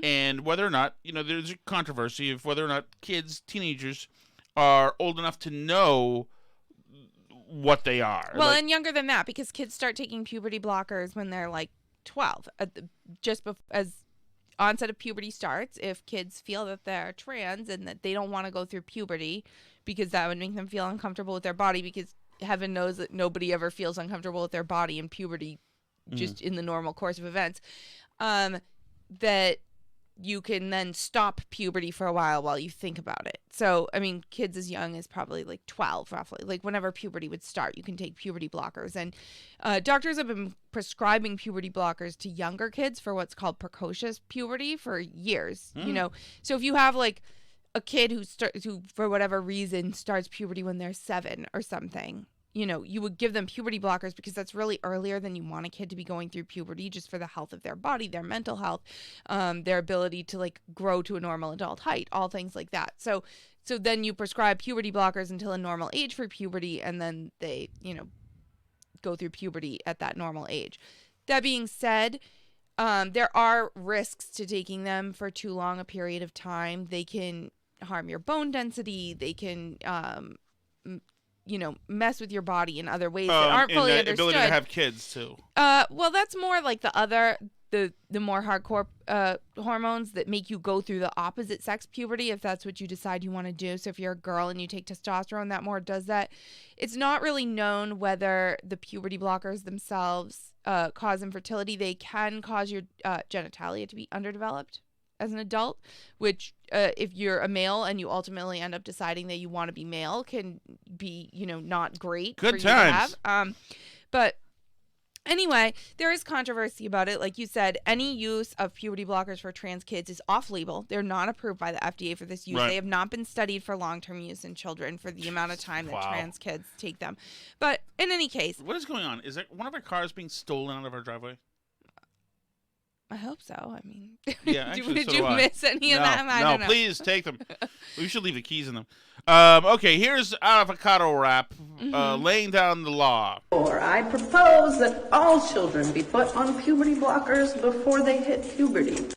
and whether or not, there's a controversy of whether or not teenagers are old enough to know what they are. Well, and younger than that, because kids start taking puberty blockers when they're like 12, as onset of puberty starts. If kids feel that they're trans and that they don't want to go through puberty because that would make them feel uncomfortable with their body, because heaven knows that nobody ever feels uncomfortable with their body in puberty, just in the normal course of events, that you can then stop puberty for a while you think about it. So, I mean, kids as young as probably like 12, roughly, like whenever puberty would start, you can take puberty blockers. And doctors have been prescribing puberty blockers to younger kids for what's called precocious puberty for years, So if you have like a kid who for whatever reason starts puberty when they're 7 or something, you would give them puberty blockers because that's really earlier than you want a kid to be going through puberty, just for the health of their body, their mental health, their ability to like grow to a normal adult height, all things like that. So then you prescribe puberty blockers until a normal age for puberty, and then they, go through puberty at that normal age. That being said, there are risks to taking them for too long a period of time. They can harm your bone density. They can mess with your body in other ways that aren't fully and the understood. ability to have kids too. Well, that's more like the more hardcore hormones that make you go through the opposite sex puberty, if that's what you decide you want to do. So if you're a girl and you take testosterone, that more does that. It's not really known whether the puberty blockers themselves cause infertility. They can cause your genitalia to be underdeveloped as an adult, which if you're a male and you ultimately end up deciding that you want to be male, can be not great. Good for times. You to have. But anyway, there is controversy about it. Like you said, any use of puberty blockers for trans kids is off-label. They're not approved by the FDA for this use. Right. They have not been studied for long-term use in children for the amount of time that trans kids take them. But in any case, what is going on? Is there one of our cars being stolen out of our driveway? I hope so. I mean, yeah, actually, did you miss any of them? I don't know. Please take them. We should leave the keys in them. Okay, here's Avocado Rap laying down the law. I propose that all children be put on puberty blockers before they hit puberty.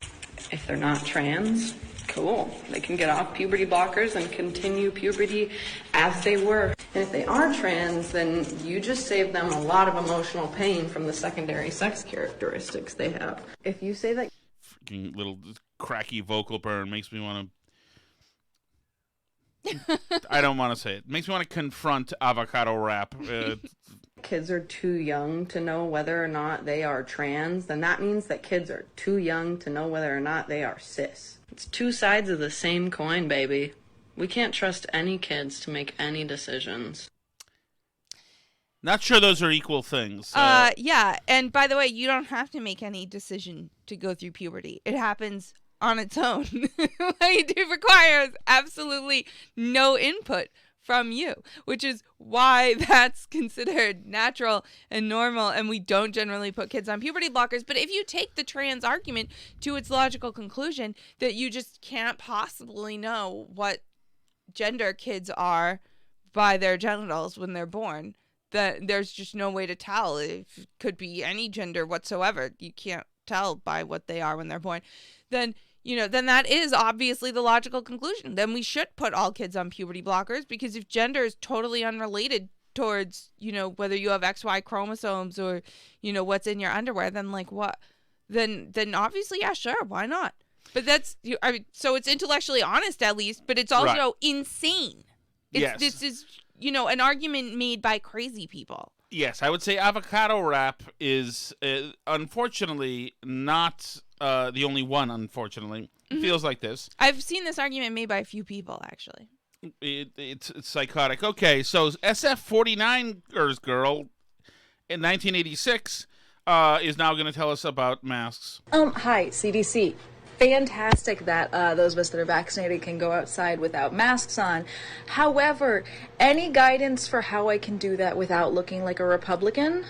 If they're not trans, cool. They can get off puberty blockers and continue puberty as they were. And if they are trans, then you just save them a lot of emotional pain from the secondary sex characteristics they have. If you say that... Freaking little cracky vocal burn makes me want to... I don't want to say it. Makes me want to confront Avocado Rap. Kids are too young to know whether or not they are trans, then that means that kids are too young to know whether or not they are cis. It's two sides of the same coin, baby. We can't trust any kids to make any decisions. Not sure those are equal things. Yeah, and by the way, you don't have to make any decision to go through puberty. It happens on its own. It requires absolutely no input from you, which is why that's considered natural and normal, and we don't generally put kids on puberty blockers. But if you take the trans argument to its logical conclusion that you just can't possibly know what gender kids are by their genitals when they're born, that there's just no way to tell. It could be any gender whatsoever. You can't tell by what they are when they're born. Then that is obviously the logical conclusion. Then we should put all kids on puberty blockers, because if gender is totally unrelated towards, whether you have XY chromosomes or, what's in your underwear, then like what? Then obviously, yeah, sure, why not? But that's, so it's intellectually honest at least, but it's also insane. Yes. This is, an argument made by crazy people. Yes, I would say Avocado Rap is, unfortunately, not the only one, unfortunately. It feels like this. I've seen this argument made by a few people, actually. It's psychotic. Okay, so SF49ers girl in 1986 is now going to tell us about masks. Hi, CDC. Fantastic that those of us that are vaccinated can go outside without masks on. However, any guidance for how I can do that without looking like a Republican?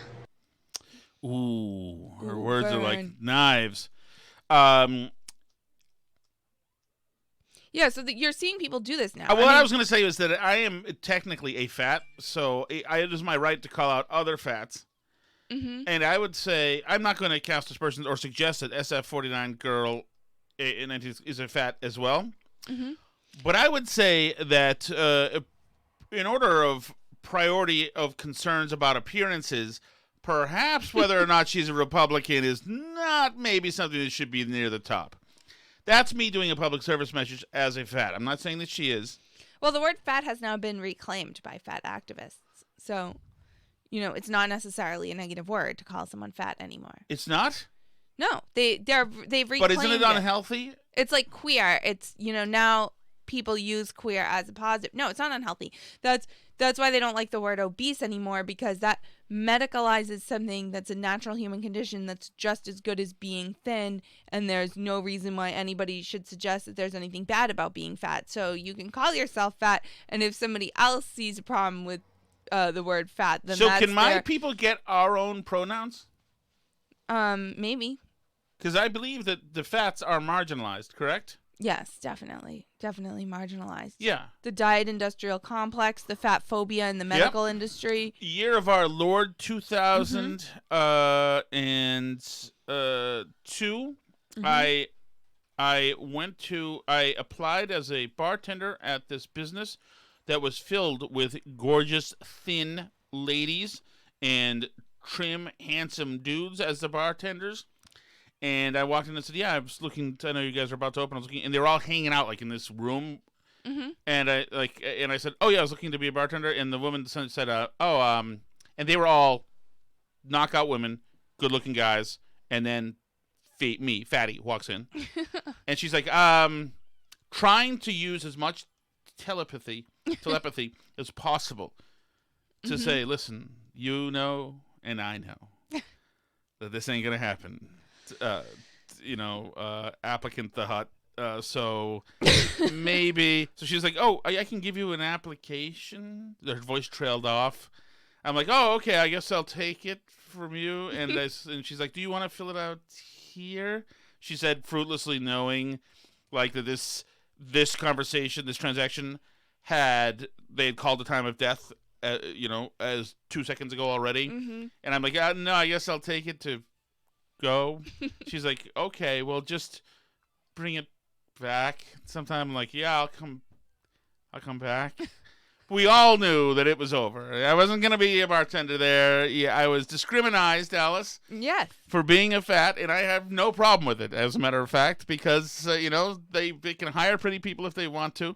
Ooh, her words are like burn. knives. Yeah, so you're seeing people do this now. What I was going to say was that I am technically a fat, so it is my right to call out other fats. Mm-hmm. And I would say, I'm not going to cast aspersions or suggest that SF49 girl is a fat as well. Mm-hmm. But I would say that in order of priority of concerns about appearances, perhaps whether or not she's a Republican is not maybe something that should be near the top. That's me doing a public service message as a fat. I'm not saying that she is. Well, the word fat has now been reclaimed by fat activists. So, it's not necessarily a negative word to call someone fat anymore. It's not? No, they've reclaimed. But isn't it unhealthy? It's like queer. It's now people use queer as a positive. No, it's not unhealthy. That's why they don't like the word obese anymore, because that medicalizes something that's a natural human condition that's just as good as being thin, and there's no reason why anybody should suggest that there's anything bad about being fat. So you can call yourself fat, and if somebody else sees a problem with the word fat, then so that's can my people get our own pronouns? Maybe. Because I believe that the fats are marginalized, correct? Yes, definitely marginalized. Yeah. The diet industrial complex, the fatphobia in the medical industry. Year of our Lord 2002. I applied as a bartender at this business that was filled with gorgeous, thin ladies and trim, handsome dudes as the bartenders. And I walked in and said, "Yeah, I was looking. I know you guys are about to open. I was looking, and they were all hanging out like in this room." Mm-hmm. And I said, "Oh yeah, I was looking to be a bartender." And the woman said, and they were all knockout women, good-looking guys. And then Fatty, walks in, and she's like, trying to use as much telepathy as possible to say, "Listen, you know, and I know that this ain't gonna happen." Applicant the hut. So maybe. So she's like, "Oh, I can give you an application." Her voice trailed off. I'm like, "Oh, okay. I guess I'll take it from you." And and she's like, "Do you want to fill it out here?" She said, fruitlessly knowing, like that this conversation, this transaction they had called the time of death, as 2 seconds ago already. Mm-hmm. And I'm like, "No, I guess I'll take it to go." She's like, "Okay, well, just bring it back sometime." I'm like, "Yeah, I'll come back." We all knew that it was over. I wasn't going to be a bartender there. Yeah, I was discriminized, Alice. Yes. For being a fat, and I have no problem with it, as a matter of fact, because, they can hire pretty people if they want to.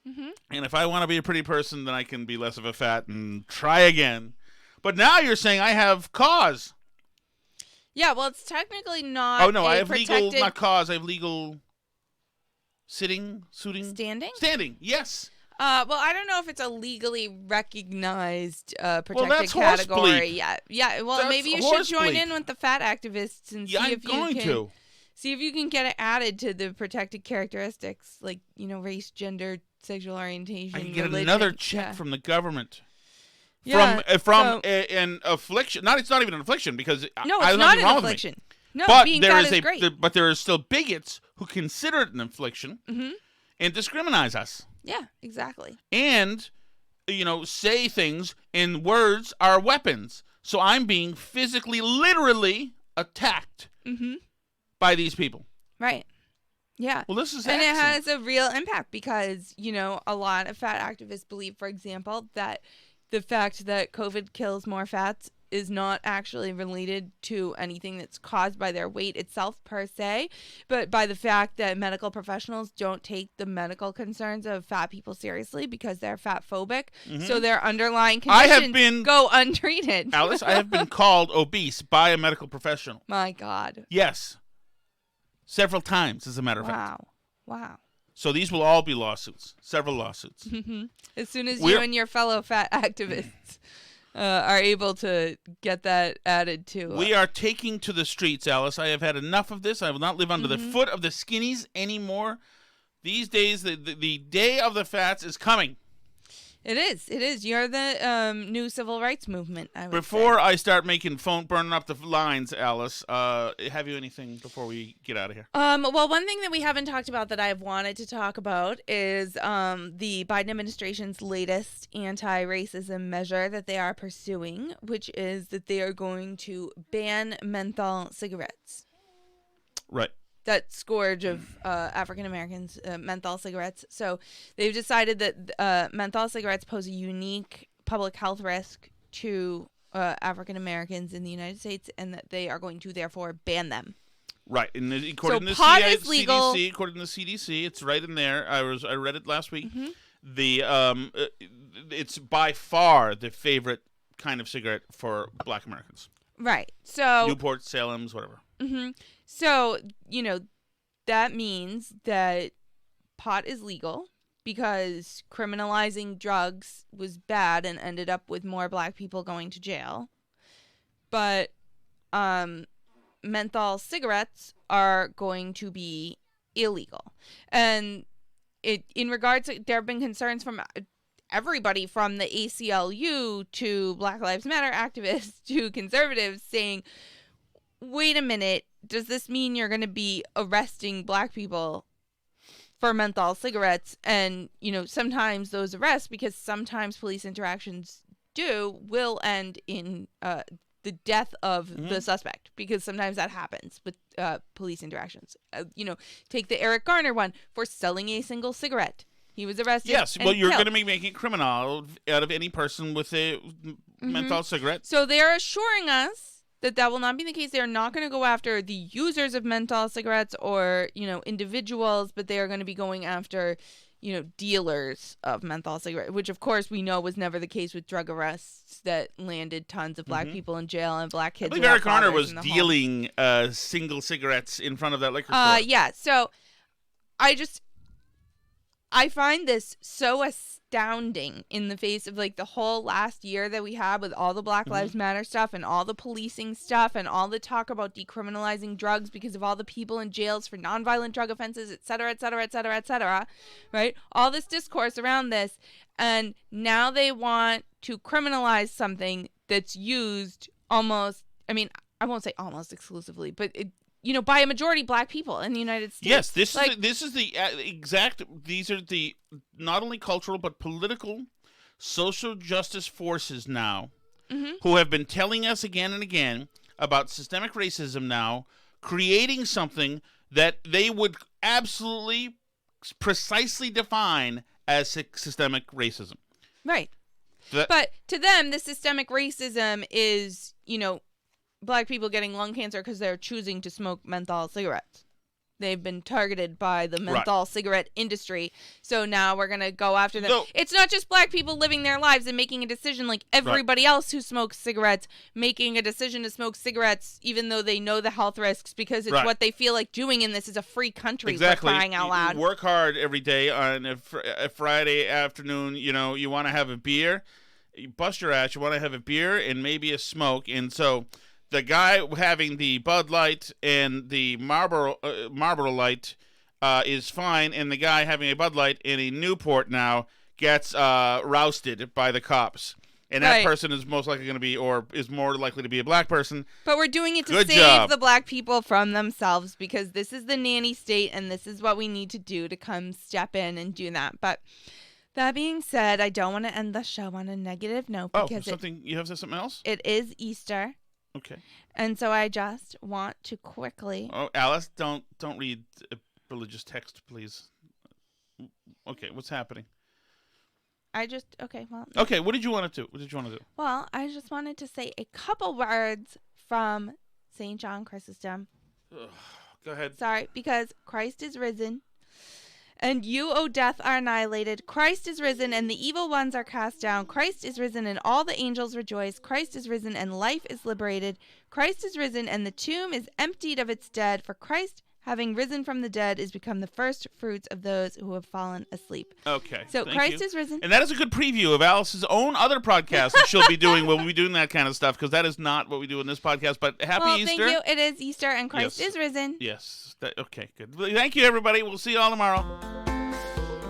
Mm-hmm. And if I want to be a pretty person, then I can be less of a fat and try again. But now you're saying I have cause. Yeah, well, it's technically not. Oh, no, I have protected... legal, not cause, I have legal suiting? Standing, yes. Well, I don't know if it's a legally recognized protected that's category horse bleep. yet. Yeah, well, That's maybe you should join bleep. in with the fat activists and see if you can get it added to the protected characteristics, like race, gender, sexual orientation. I can get religion. another check from the government. Yeah, from an affliction. It's not even an affliction because no, I it's not an affliction. No, but being there fat is great. But there are still bigots who consider it an affliction and discriminate us. Yeah, exactly. And, say things, and words are weapons. So I'm being physically, literally attacked by these people. Right. Yeah. Well, this is and excellent. It has a real impact because, a lot of fat activists believe, for example, that the fact that COVID kills more fats is not actually related to anything that's caused by their weight itself per se, but by the fact that medical professionals don't take the medical concerns of fat people seriously because they're fatphobic. So their underlying conditions go untreated. Alice, I have been called obese by a medical professional. My God. Yes. Several times, as a matter of fact. Wow. So these will all be lawsuits. Several lawsuits. As soon as you and your fellow fat activists are able to get that added to. We are taking to the streets, Alice. I have had enough of this. I will not live under the foot of the skinnies anymore. These days, the day of the fats is coming. It is. You're the new civil rights movement, I would Before say. I start burning up the lines, Alice, have you anything before we get out of here? Well, one thing that we haven't talked about that I've wanted to talk about is the Biden administration's latest anti-racism measure that they are pursuing, which is that they are going to ban menthol cigarettes. Right. That scourge of African Americans, menthol cigarettes. So they've decided that menthol cigarettes pose a unique public health risk to African Americans in the United States, and that they are going to therefore ban them. Right, and according to the CDC, according to the CDC, it's right in there. I read it last week. It's by far the favorite kind of cigarette for Black Americans. Right. So Newport, Salem's, whatever. So, that means that pot is legal because criminalizing drugs was bad and ended up with more Black people going to jail. But menthol cigarettes are going to be illegal. And in regards to, there have been concerns from everybody from the ACLU to Black Lives Matter activists to conservatives saying, wait a minute, does this mean you're going to be arresting Black people for menthol cigarettes? And, sometimes those arrests, because sometimes police interactions will end in the death of the suspect, because sometimes that happens with police interactions. Take the Eric Garner one for selling a single cigarette. He was arrested. Yes, well, you're killed. going to be making a criminal out of any person with a menthol cigarette. So they're assuring us that will not be the case. They are not going to go after the users of menthol cigarettes or, individuals, but they are going to be going after, dealers of menthol cigarettes, which, of course, we know was never the case with drug arrests that landed tons of black people in jail and black kids. I believe Eric Garner was dealing single cigarettes in front of that liquor store. Yeah, so I find this so astounding in the face of the whole last year that we had with all the Black Lives Matter stuff and all the policing stuff and all the talk about decriminalizing drugs because of all the people in jails for nonviolent drug offenses, et cetera, et cetera, et cetera, et cetera, right? All this discourse around this. And now they want to criminalize something that's used almost, I won't say almost exclusively, but by a majority black people in the United States. Yes, this is the exact. These are the not only cultural but political, social justice forces now, who have been telling us again and again about systemic racism. Now creating something that they would absolutely precisely define as systemic racism. Right. But to them, the systemic racism is, black people getting lung cancer because they're choosing to smoke menthol cigarettes. They've been targeted by the menthol cigarette industry. So now we're going to go after them. It's not just black people living their lives and making a decision like everybody else who smokes cigarettes, making a decision to smoke cigarettes even though they know the health risks because it's what they feel like doing in this is a free country. Exactly. For crying out loud. You work hard every day on a Friday afternoon. You want to have a beer. You bust your ass. You want to have a beer and maybe a smoke. And so the guy having the Bud Light and the Marlboro Light is fine, and the guy having a Bud Light and a Newport now gets rousted by the cops. And that person is most likely going to be, or is more likely to be a black person. But we're doing it to save the black people from themselves because this is the nanny state, and this is what we need to do to come step in and do that. But that being said, I don't want to end the show on a negative note because you have something else? It is Easter. Okay. And so I just want to quickly. Oh, Alice, don't read a religious text, please. Okay, what's happening? Okay, what did you want to do? Well, I just wanted to say a couple words from St. John Chrysostom. Go ahead. Sorry, because Christ is risen. And you, O death, are annihilated. Christ is risen, and the evil ones are cast down. Christ is risen, and all the angels rejoice. Christ is risen, and life is liberated. Christ is risen, and the tomb is emptied of its dead. For Christ, having risen from the dead, is become the first fruits of those who have fallen asleep. Okay. So Christ is risen. And that is a good preview of Alice's own other podcast that she'll be doing. We'll be doing that kind of stuff because that is not what we do in this podcast. But happy Easter. Thank you. It is Easter, and Christ is risen. Yes. Okay, good. Thank you, everybody. We'll see you all tomorrow.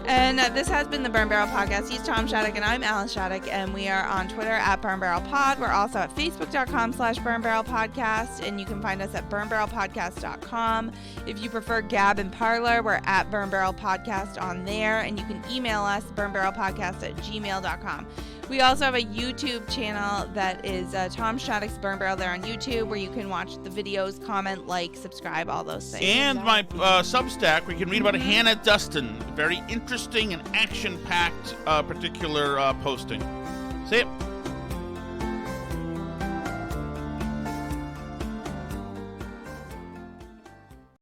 And this has been the Burn Barrel Podcast. He's Tom Shattuck, and I'm Alice Shattuck, and we are on Twitter at Burn Barrel Pod. We're also at Facebook.com/Burn Barrel Podcast, and you can find us at BurnBarrelPodcast.com. If you prefer Gab and Parler, we're at Burn Barrel Podcast on there, and you can email us, burnbarrelpodcast@gmail.com. We also have a YouTube channel that is Tom Shattuck's Burn Barrel there on YouTube, where you can watch the videos, comment, like, subscribe, all those things. And my Substack, where you can read about Hannah Dustin. Very interesting and action-packed particular posting. See ya.